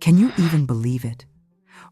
Can you even believe it?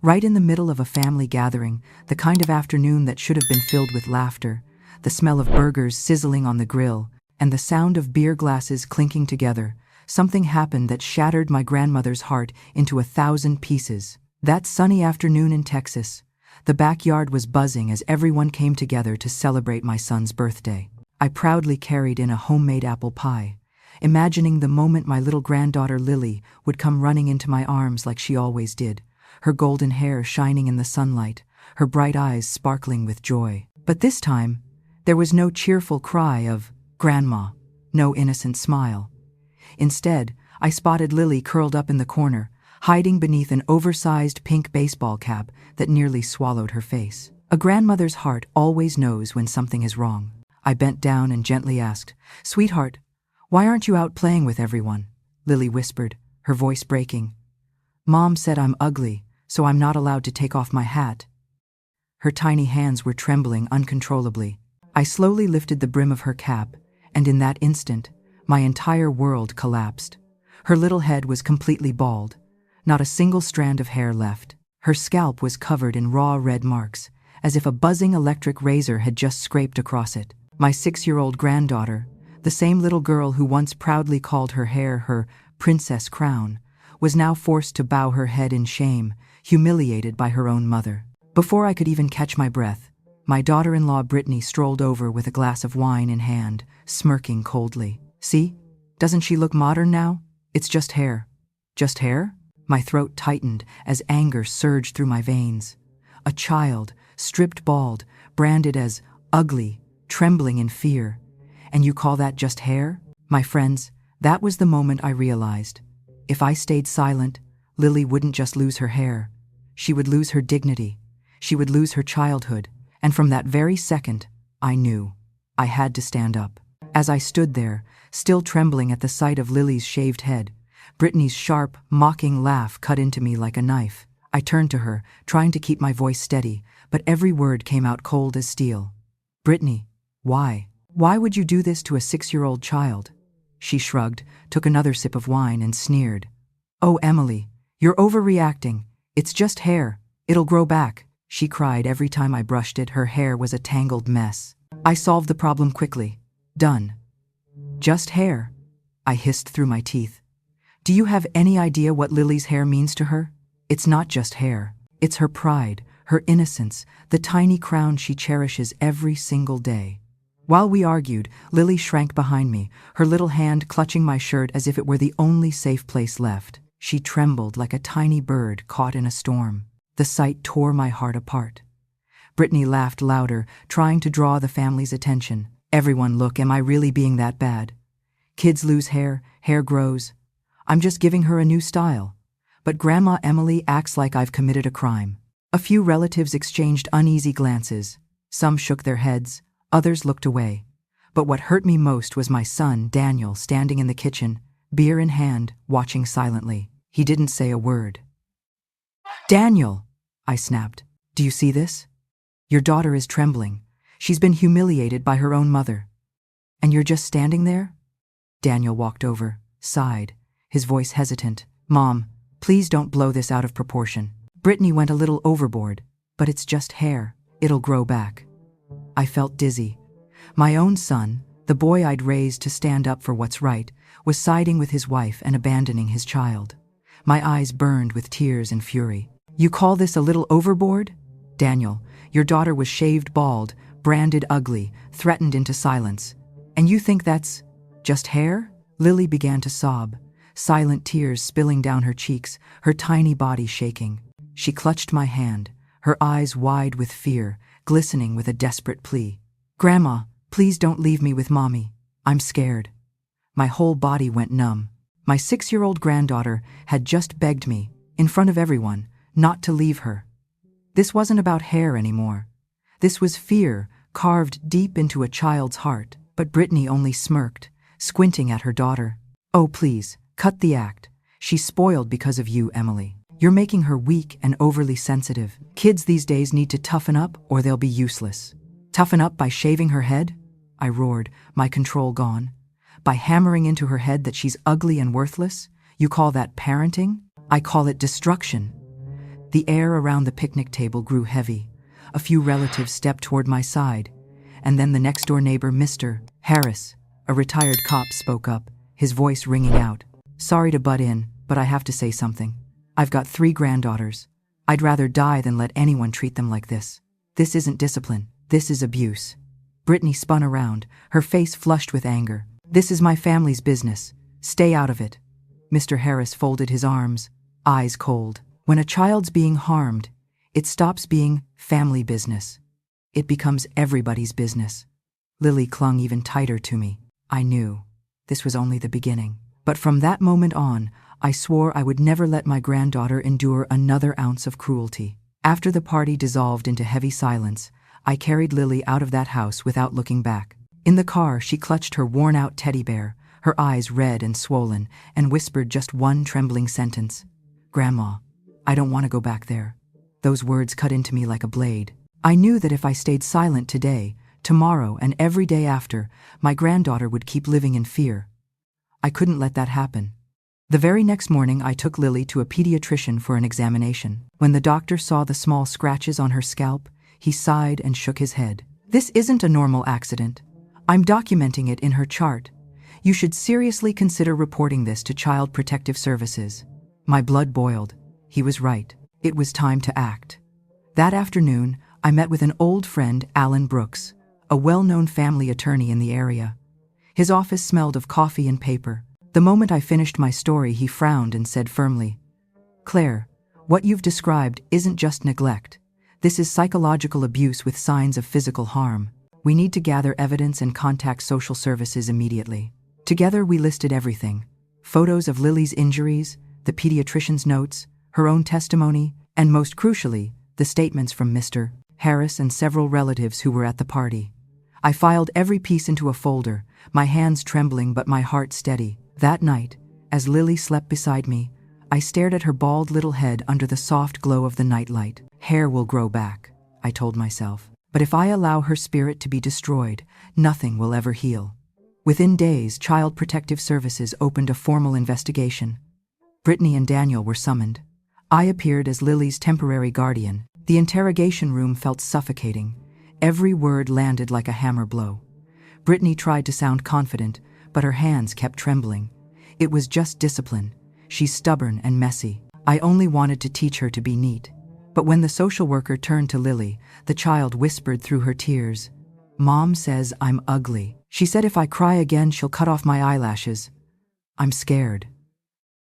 Right in the middle of a family gathering, the kind of afternoon that should have been filled with laughter, the smell of burgers sizzling on the grill, and the sound of beer glasses clinking together, something happened that shattered my grandmother's heart into 1,000 pieces. That sunny afternoon in Texas, the backyard was buzzing as everyone came together to celebrate my son's birthday. I proudly carried in a homemade apple pie, imagining the moment my little granddaughter Lily would come running into my arms like she always did, her golden hair shining in the sunlight, her bright eyes sparkling with joy. But this time, there was no cheerful cry of, "Grandma," no innocent smile. Instead, I spotted Lily curled up in the corner, hiding beneath an oversized pink baseball cap that nearly swallowed her face. A grandmother's heart always knows when something is wrong. I bent down and gently asked, "Sweetheart, why aren't you out playing with everyone?" Lily whispered, her voice breaking. "Mom said I'm ugly, so I'm not allowed to take off my hat." Her tiny hands were trembling uncontrollably. I slowly lifted the brim of her cap, and in that instant, my entire world collapsed. Her little head was completely bald, not a single strand of hair left. Her scalp was covered in raw red marks, as if a buzzing electric razor had just scraped across it. My 6-year-old granddaughter, the same little girl who once proudly called her hair her princess crown, was now forced to bow her head in shame, humiliated by her own mother. Before I could even catch my breath, my daughter-in-law Brittany strolled over with a glass of wine in hand, smirking coldly. "See? Doesn't she look modern now? It's just hair." "Just hair?" My throat tightened as anger surged through my veins. A child, stripped bald, branded as ugly, trembling in fear. And you call that just hair? My friends, that was the moment I realized. If I stayed silent, Lily wouldn't just lose her hair. She would lose her dignity. She would lose her childhood. And from that very second, I knew. I had to stand up. As I stood there, still trembling at the sight of Lily's shaved head, Brittany's sharp, mocking laugh cut into me like a knife. I turned to her, trying to keep my voice steady, but every word came out cold as steel. "Brittany, why? Why would you do this to a 6-year-old child?" She shrugged, took another sip of wine, and sneered. "Oh, Emily, you're overreacting. It's just hair. It'll grow back," she cried every time I brushed it. Her hair was a tangled mess. I solved the problem quickly. "Done." "Just hair?" I hissed through my teeth. "Do you have any idea what Lily's hair means to her? It's not just hair. It's her pride, her innocence, the tiny crown she cherishes every single day." While we argued, Lily shrank behind me, her little hand clutching my shirt as if it were the only safe place left. She trembled like a tiny bird caught in a storm. The sight tore my heart apart. Brittany laughed louder, trying to draw the family's attention. "Everyone, look, am I really being that bad? Kids lose hair, hair grows. I'm just giving her a new style. But Grandma Emily acts like I've committed a crime." A few relatives exchanged uneasy glances. Some shook their heads, others looked away. But what hurt me most was my son, Daniel, standing in the kitchen, beer in hand, watching silently. He didn't say a word. "Daniel!" I snapped. "Do you see this? Your daughter is trembling. She's been humiliated by her own mother. And you're just standing there?" Daniel walked over, sighed, his voice hesitant. "Mom, please don't blow this out of proportion. Brittany went a little overboard, but it's just hair. It'll grow back." I felt dizzy. My own son, the boy I'd raised to stand up for what's right, was siding with his wife and abandoning his child. My eyes burned with tears and fury. "You call this a little overboard? Daniel, your daughter was shaved bald, branded ugly, threatened into silence. And you think that's just hair?" Lily began to sob, silent tears spilling down her cheeks, her tiny body shaking. She clutched my hand, her eyes wide with fear, glistening with a desperate plea. "Grandma, please don't leave me with Mommy. I'm scared." My whole body went numb. My 6-year-old granddaughter had just begged me, in front of everyone, not to leave her. This wasn't about hair anymore. This was fear carved deep into a child's heart. But Brittany only smirked, squinting at her daughter. "Oh, please, cut the act. She's spoiled because of you, Emily. You're making her weak and overly sensitive. Kids these days need to toughen up or they'll be useless." "Toughen up by shaving her head?" I roared, my control gone. "By hammering into her head that she's ugly and worthless? You call that parenting?" I call it destruction. The air around the picnic table grew heavy. A few relatives stepped toward my side, and then the next-door neighbor, Mr. Harris, a retired cop, spoke up, his voice ringing out. Sorry to butt in, but I have to say something. I've got 3 granddaughters. I'd rather die than let anyone treat them like this. This isn't discipline. This is abuse. Brittany spun around, her face flushed with anger. This is my family's business. Stay out of it. Mr. Harris folded his arms, eyes cold. When a child's being harmed, it stops being family business. It becomes everybody's business. Lily clung even tighter to me. I knew this was only the beginning. But from that moment on, I swore I would never let my granddaughter endure another ounce of cruelty. After the party dissolved into heavy silence, I carried Lily out of that house without looking back. In the car, she clutched her worn-out teddy bear, her eyes red and swollen, and whispered just one trembling sentence. Grandma, I don't want to go back there. Those words cut into me like a blade. I knew that if I stayed silent today, tomorrow, and every day after, my granddaughter would keep living in fear. I couldn't let that happen. The very next morning, I took Lily to a pediatrician for an examination. When the doctor saw the small scratches on her scalp, he sighed and shook his head. This isn't a normal accident. I'm documenting it in her chart. You should seriously consider reporting this to Child Protective Services. My blood boiled. He was right. It was time to act. That afternoon, I met with an old friend, Alan Brooks, a well-known family attorney in the area. His office smelled of coffee and paper. The moment I finished my story, he frowned and said firmly, Claire, what you've described isn't just neglect. This is psychological abuse with signs of physical harm. We need to gather evidence and contact social services immediately. Together we listed everything. Photos of Lily's injuries, the pediatrician's notes, her own testimony, and most crucially, the statements from Mr. Harris and several relatives who were at the party. I filed every piece into a folder, my hands trembling but my heart steady. That night, as Lily slept beside me, I stared at her bald little head under the soft glow of the nightlight. Hair will grow back, I told myself. But if I allow her spirit to be destroyed, nothing will ever heal. Within days, Child Protective Services opened a formal investigation. Brittany and Daniel were summoned. I appeared as Lily's temporary guardian. The interrogation room felt suffocating. Every word landed like a hammer blow. Brittany tried to sound confident, but her hands kept trembling. It was just discipline. She's stubborn and messy. I only wanted to teach her to be neat. But when the social worker turned to Lily, the child whispered through her tears, Mom says I'm ugly. She said if I cry again, she'll cut off my eyelashes. I'm scared.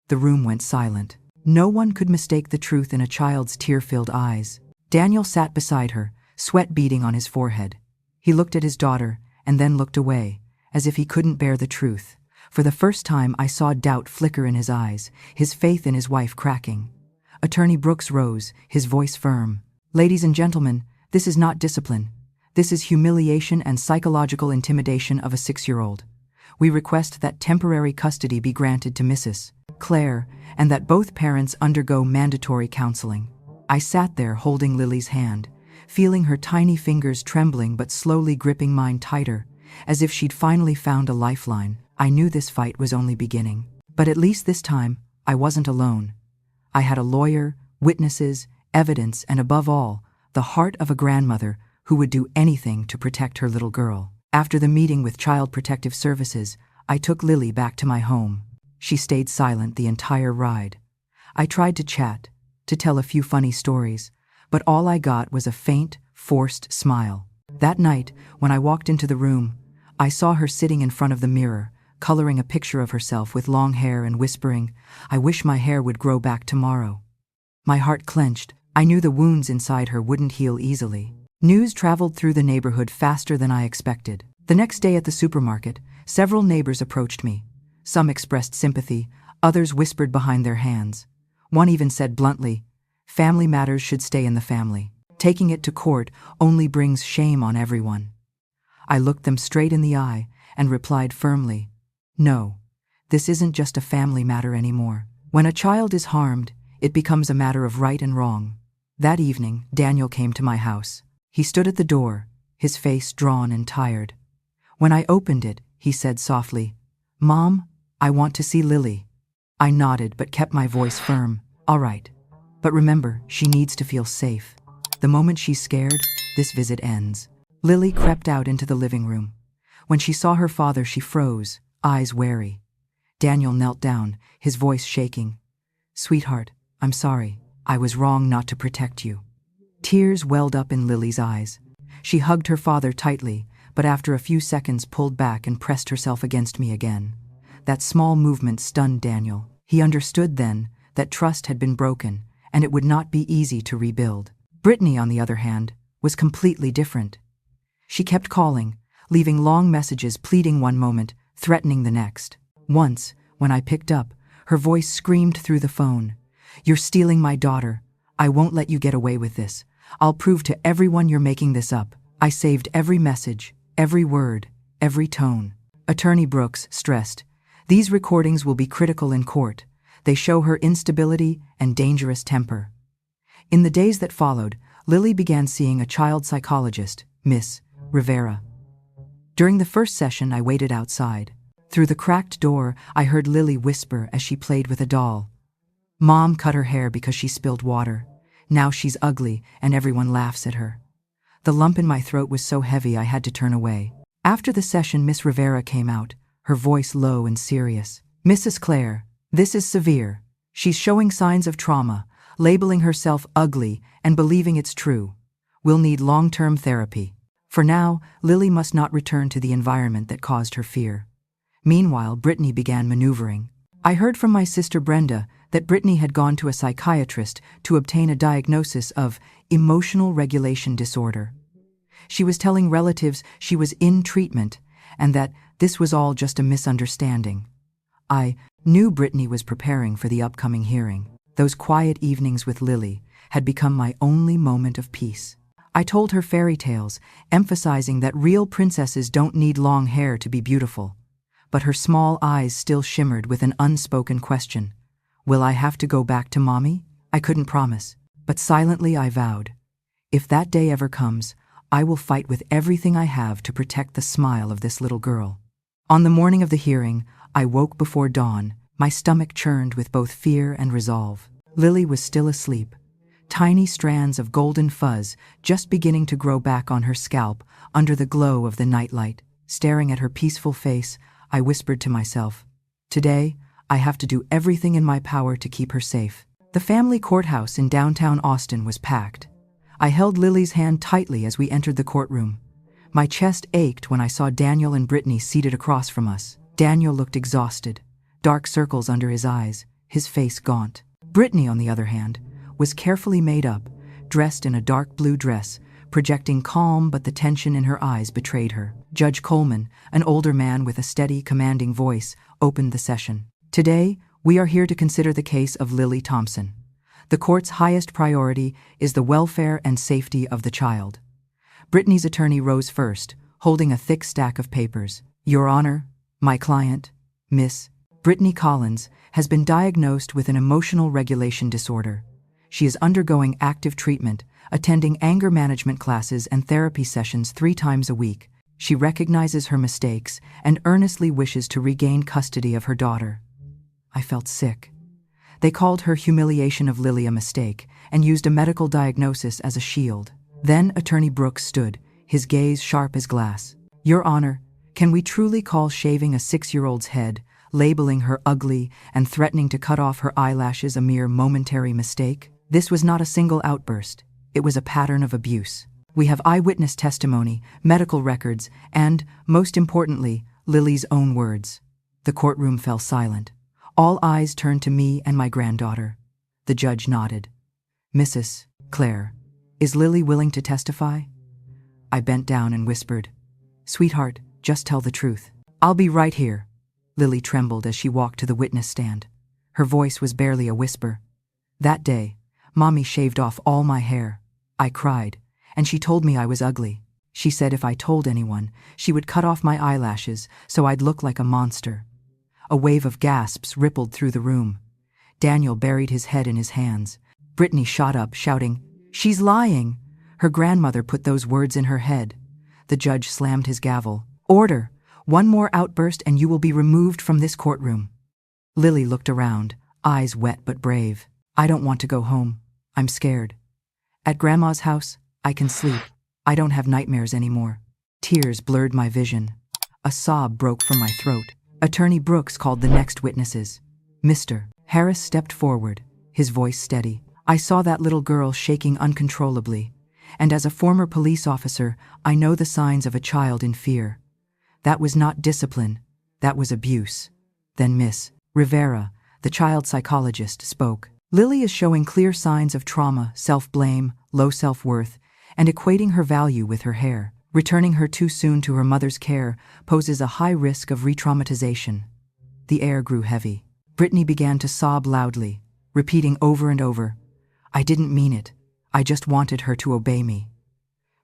The room went silent. No one could mistake the truth in a child's tear-filled eyes. Daniel sat beside her, sweat beading on his forehead. He looked at his daughter and then looked away, as if he couldn't bear the truth. For the first time, I saw doubt flicker in his eyes, his faith in his wife cracking. Attorney Brooks rose, his voice firm. Ladies and gentlemen, this is not discipline. This is humiliation and psychological intimidation of a 6-year-old. We request that temporary custody be granted to Mrs. Claire and that both parents undergo mandatory counseling. I sat there holding Lily's hand, feeling her tiny fingers trembling but slowly gripping mine tighter, as if she'd finally found a lifeline. I knew this fight was only beginning. But at least this time, I wasn't alone. I had a lawyer, witnesses, evidence, and above all, the heart of a grandmother who would do anything to protect her little girl. After the meeting with Child Protective Services, I took Lily back to my home. She stayed silent the entire ride. I tried to chat, to tell a few funny stories, but all I got was a faint, forced smile. That night, when I walked into the room, I saw her sitting in front of the mirror, coloring a picture of herself with long hair and whispering, I wish my hair would grow back tomorrow. My heart clenched. I knew the wounds inside her wouldn't heal easily. News traveled through the neighborhood faster than I expected. The next day at the supermarket, several neighbors approached me. Some expressed sympathy, others whispered behind their hands. One even said bluntly, family matters should stay in the family. Taking it to court only brings shame on everyone. I looked them straight in the eye and replied firmly, no, this isn't just a family matter anymore. When a child is harmed, it becomes a matter of right and wrong. That evening, Daniel came to my house. He stood at the door, his face drawn and tired. When I opened it, he said softly, Mom, I want to see Lily. I nodded but kept my voice firm. All right. But remember, she needs to feel safe. The moment she's scared, this visit ends. Lily crept out into the living room. When she saw her father, she froze, eyes wary. Daniel knelt down, his voice shaking. Sweetheart, I'm sorry. I was wrong not to protect you. Tears welled up in Lily's eyes. She hugged her father tightly, but after a few seconds pulled back and pressed herself against me again. That small movement stunned Daniel. He understood then that trust had been broken, and it would not be easy to rebuild. Brittany, on the other hand, was completely different. She kept calling, leaving long messages, pleading one moment, threatening the next. Once, when I picked up, her voice screamed through the phone, "You're stealing my daughter. I won't let you get away with this. I'll prove to everyone you're making this up." I saved every message, every word, every tone. Attorney Brooks stressed, "These recordings will be critical in court. They show her instability and dangerous temper." In the days that followed, Lily began seeing a child psychologist, Miss Rivera. During the first session, I waited outside. Through the cracked door, I heard Lily whisper as she played with a doll. "Mom cut her hair because she spilled water. Now she's ugly and everyone laughs at her." The lump in my throat was so heavy I had to turn away. After the session, Miss Rivera came out, her voice low and serious. "Mrs. Clare, this is severe. She's showing signs of trauma, labeling herself ugly and believing it's true. We'll need long-term therapy. For now, Lily must not return to the environment that caused her fear." Meanwhile, Brittany began maneuvering. I heard from my sister Brenda that Brittany had gone to a psychiatrist to obtain a diagnosis of emotional regulation disorder. She was telling relatives she was in treatment and that this was all just a misunderstanding. I knew Brittany was preparing for the upcoming hearing. Those quiet evenings with Lily had become my only moment of peace. I told her fairy tales, emphasizing that real princesses don't need long hair to be beautiful. But her small eyes still shimmered with an unspoken question. Will I have to go back to Mommy? I couldn't promise, but silently I vowed, if that day ever comes, I will fight with everything I have to protect the smile of this little girl. On the morning of the hearing, I woke before dawn, my stomach churned with both fear and resolve. Lily was still asleep, tiny strands of golden fuzz just beginning to grow back on her scalp under the glow of the nightlight. Staring at her peaceful face, I whispered to myself, today, I have to do everything in my power to keep her safe. The family courthouse in downtown Austin was packed. I held Lily's hand tightly as we entered the courtroom. My chest ached when I saw Daniel and Brittany seated across from us. Daniel looked exhausted, dark circles under his eyes, his face gaunt. Brittany, on the other hand, was carefully made up, dressed in a dark blue dress, projecting calm, but the tension in her eyes betrayed her. Judge Coleman, an older man with a steady, commanding voice, opened the session. Today, we are here to consider the case of Lily Thompson. The court's highest priority is the welfare and safety of the child. Brittany's attorney rose first, holding a thick stack of papers. Your Honor, my client, Miss Brittany Collins, has been diagnosed with an emotional regulation disorder. She is undergoing active treatment, attending anger management classes and therapy sessions 3 times a week. She recognizes her mistakes and earnestly wishes to regain custody of her daughter. I felt sick. They called her humiliation of Lily a mistake and used a medical diagnosis as a shield. Then Attorney Brooks stood, his gaze sharp as glass. Your Honor, can we truly call shaving a 6-year-old's head, labeling her ugly, and threatening to cut off her eyelashes a mere momentary mistake? This was not a single outburst. It was a pattern of abuse. We have eyewitness testimony, medical records, and, most importantly, Lily's own words. The courtroom fell silent. All eyes turned to me and my granddaughter. The judge nodded. Mrs. Clare, is Lily willing to testify? I bent down and whispered, Sweetheart, just tell the truth. I'll be right here. Lily trembled as she walked to the witness stand. Her voice was barely a whisper. That day, Mommy shaved off all my hair. I cried, and she told me I was ugly. She said if I told anyone, she would cut off my eyelashes so I'd look like a monster. A wave of gasps rippled through the room. Daniel buried his head in his hands. Brittany shot up, shouting, She's lying! Her grandmother put those words in her head. The judge slammed his gavel. Order! One more outburst and you will be removed from this courtroom. Lily looked around, eyes wet but brave. I don't want to go home. I'm scared. At Grandma's house, I can sleep. I don't have nightmares anymore. Tears blurred my vision. A sob broke from my throat. Attorney Brooks called the next witnesses. Mr. Harris stepped forward, his voice steady. I saw that little girl shaking uncontrollably, and as a former police officer, I know the signs of a child in fear. That was not discipline, that was abuse. Then Miss Rivera, the child psychologist, spoke. Lily is showing clear signs of trauma, self-blame, low self-worth, and equating her value with her hair. Returning her too soon to her mother's care poses a high risk of re-traumatization. The air grew heavy. Brittany began to sob loudly, repeating over and over, I didn't mean it. I just wanted her to obey me.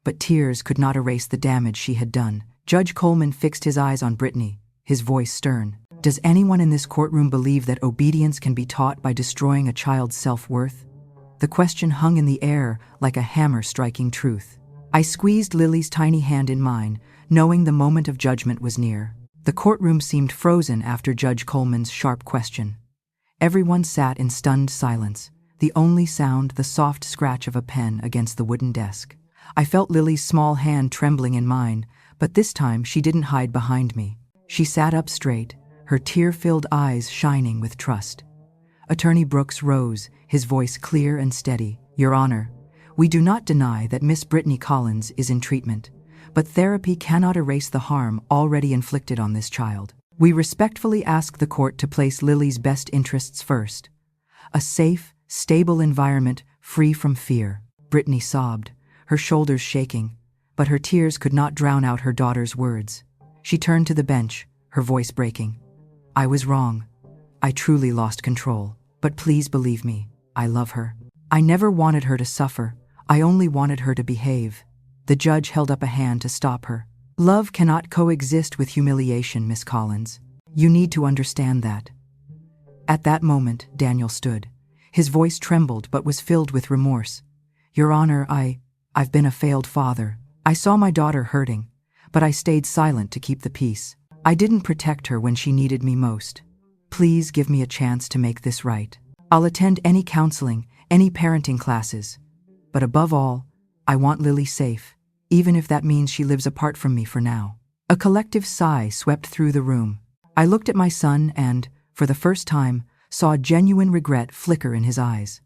But tears could not erase the damage she had done. Judge Coleman fixed his eyes on Brittany, his voice stern. Does anyone in this courtroom believe that obedience can be taught by destroying a child's self-worth? The question hung in the air like a hammer striking truth. I squeezed Lily's tiny hand in mine, knowing the moment of judgment was near. The courtroom seemed frozen after Judge Coleman's sharp question. Everyone sat in stunned silence, the only sound the soft scratch of a pen against the wooden desk. I felt Lily's small hand trembling in mine, but this time she didn't hide behind me. She sat up straight, her tear-filled eyes shining with trust. Attorney Brooks rose, his voice clear and steady. Your Honor, we do not deny that Miss Brittany Collins is in treatment, but therapy cannot erase the harm already inflicted on this child. We respectfully ask the court to place Lily's best interests first. A safe, stable environment free from fear. Brittany sobbed, her shoulders shaking, but her tears could not drown out her daughter's words. She turned to the bench, her voice breaking. I was wrong. I truly lost control. But please believe me, I love her. I never wanted her to suffer. I only wanted her to behave. The judge held up a hand to stop her. Love cannot coexist with humiliation, Miss Collins. You need to understand that. At that moment, Daniel stood. His voice trembled but was filled with remorse. Your Honor, I've been a failed father. I saw my daughter hurting, but I stayed silent to keep the peace. I didn't protect her when she needed me most. Please give me a chance to make this right. I'll attend any counseling, any parenting classes. But above all, I want Lily safe, even if that means she lives apart from me for now. A collective sigh swept through the room. I looked at my son and, for the first time, saw a genuine regret flicker in his eyes.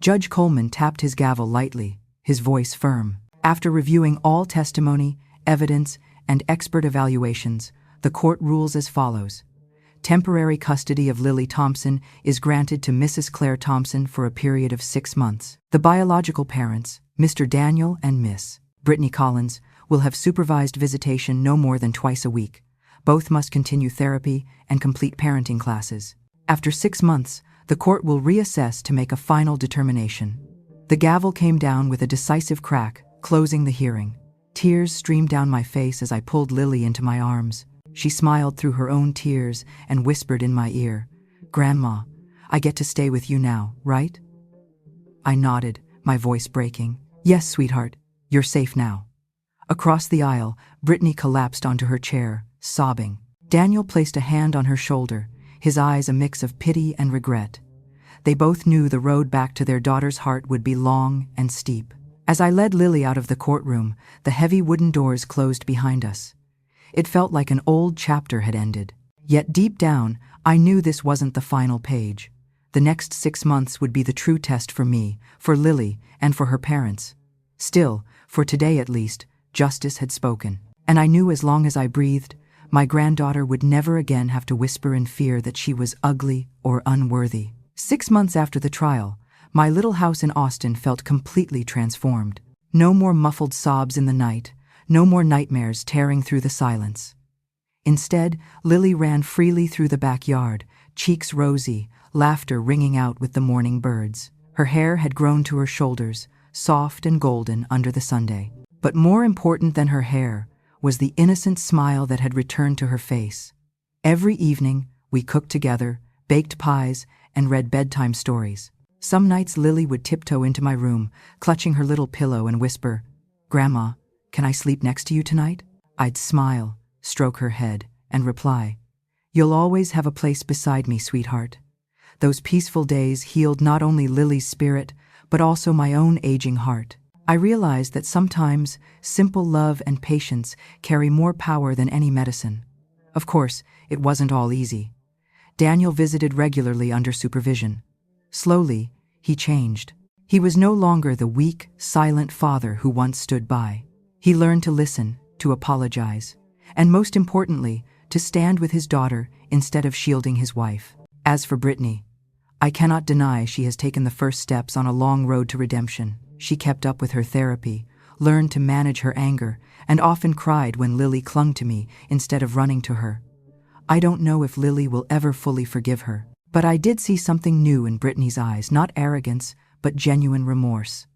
Judge Coleman tapped his gavel lightly, his voice firm. After reviewing all testimony, evidence, and expert evaluations, the court rules as follows. Temporary custody of Lily Thompson is granted to Mrs. Claire Thompson for a period of 6 months. The biological parents, Mr. Daniel and Miss Brittany Collins, will have supervised visitation no more than twice a week. Both must continue therapy and complete parenting classes. After 6 months, the court will reassess to make a final determination. The gavel came down with a decisive crack, closing the hearing. Tears streamed down my face as I pulled Lily into my arms. She smiled through her own tears and whispered in my ear, Grandma, I get to stay with you now, right? I nodded, my voice breaking. Yes, sweetheart, you're safe now. Across the aisle, Brittany collapsed onto her chair, sobbing. Daniel placed a hand on her shoulder, his eyes a mix of pity and regret. They both knew the road back to their daughter's heart would be long and steep. As I led Lily out of the courtroom, the heavy wooden doors closed behind us. It felt like an old chapter had ended. Yet deep down, I knew this wasn't the final page. The next 6 months would be the true test for me, for Lily, and for her parents. Still, for today at least, justice had spoken. And I knew as long as I breathed, my granddaughter would never again have to whisper in fear that she was ugly or unworthy. 6 months after the trial, my little house in Austin felt completely transformed. No more muffled sobs in the night, no more nightmares tearing through the silence. Instead, Lily ran freely through the backyard, cheeks rosy, laughter ringing out with the morning birds. Her hair had grown to her shoulders, soft and golden under the sundae. But more important than her hair was the innocent smile that had returned to her face. Every evening, we cooked together, baked pies, and read bedtime stories. Some nights Lily would tiptoe into my room, clutching her little pillow and whisper, Grandma, can I sleep next to you tonight? I'd smile, stroke her head, and reply, You'll always have a place beside me, sweetheart. Those peaceful days healed not only Lily's spirit, but also my own aging heart. I realized that sometimes simple love and patience carry more power than any medicine. Of course, it wasn't all easy. Daniel visited regularly under supervision. Slowly, he changed. He was no longer the weak, silent father who once stood by. He learned to listen, to apologize, and most importantly, to stand with his daughter instead of shielding his wife. As for Brittany, I cannot deny she has taken the first steps on a long road to redemption. She kept up with her therapy, learned to manage her anger, and often cried when Lily clung to me instead of running to her. I don't know if Lily will ever fully forgive her, but I did see something new in Brittany's eyes, not arrogance, but genuine remorse.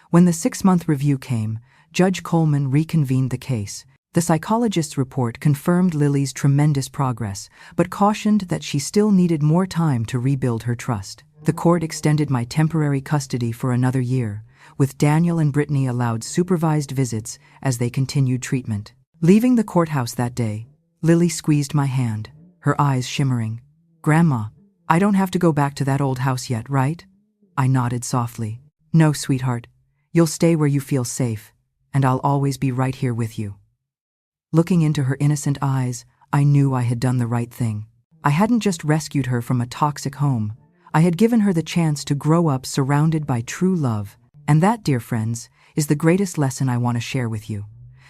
When the 6-month review came, Judge Coleman reconvened the case. The psychologist's report confirmed Lily's tremendous progress, but cautioned that she still needed more time to rebuild her trust. The court extended my temporary custody for another year, with Daniel and Brittany allowed supervised visits as they continued treatment. Leaving the courthouse that day, Lily squeezed my hand, her eyes shimmering. "Grandma, I don't have to go back to that old house yet, right?" I nodded softly. "No, sweetheart. You'll stay where you feel safe, and I'll always be right here with you." Looking into her innocent eyes, I knew I had done the right thing. I hadn't just rescued her from a toxic home. I had given her the chance to grow up surrounded by true love. And that, dear friends, is the greatest lesson I want to share with you.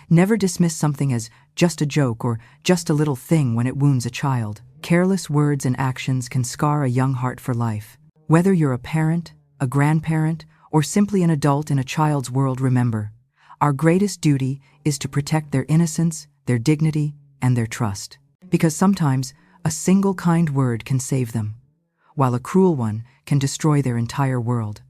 Never dismiss something as just a joke or just a little thing when it wounds a child. Careless words and actions can scar a young heart for life. Whether you're a parent, a grandparent, or simply an adult in a child's world, remember, our greatest duty is to protect their innocence, their dignity, and their trust. Because sometimes a single kind word can save them, while a cruel one can destroy their entire world.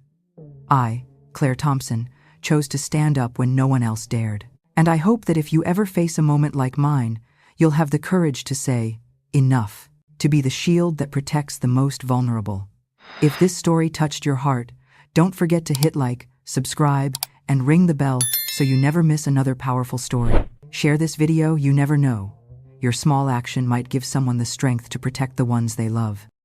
I, Claire Thompson, chose to stand up when no one else dared. And I hope that if you ever face a moment like mine, you'll have the courage to say, enough, to be the shield that protects the most vulnerable. If this story touched your heart, don't forget to hit like, subscribe, and ring the bell so you never miss another powerful story. Share this video, you never know. Your small action might give someone the strength to protect the ones they love.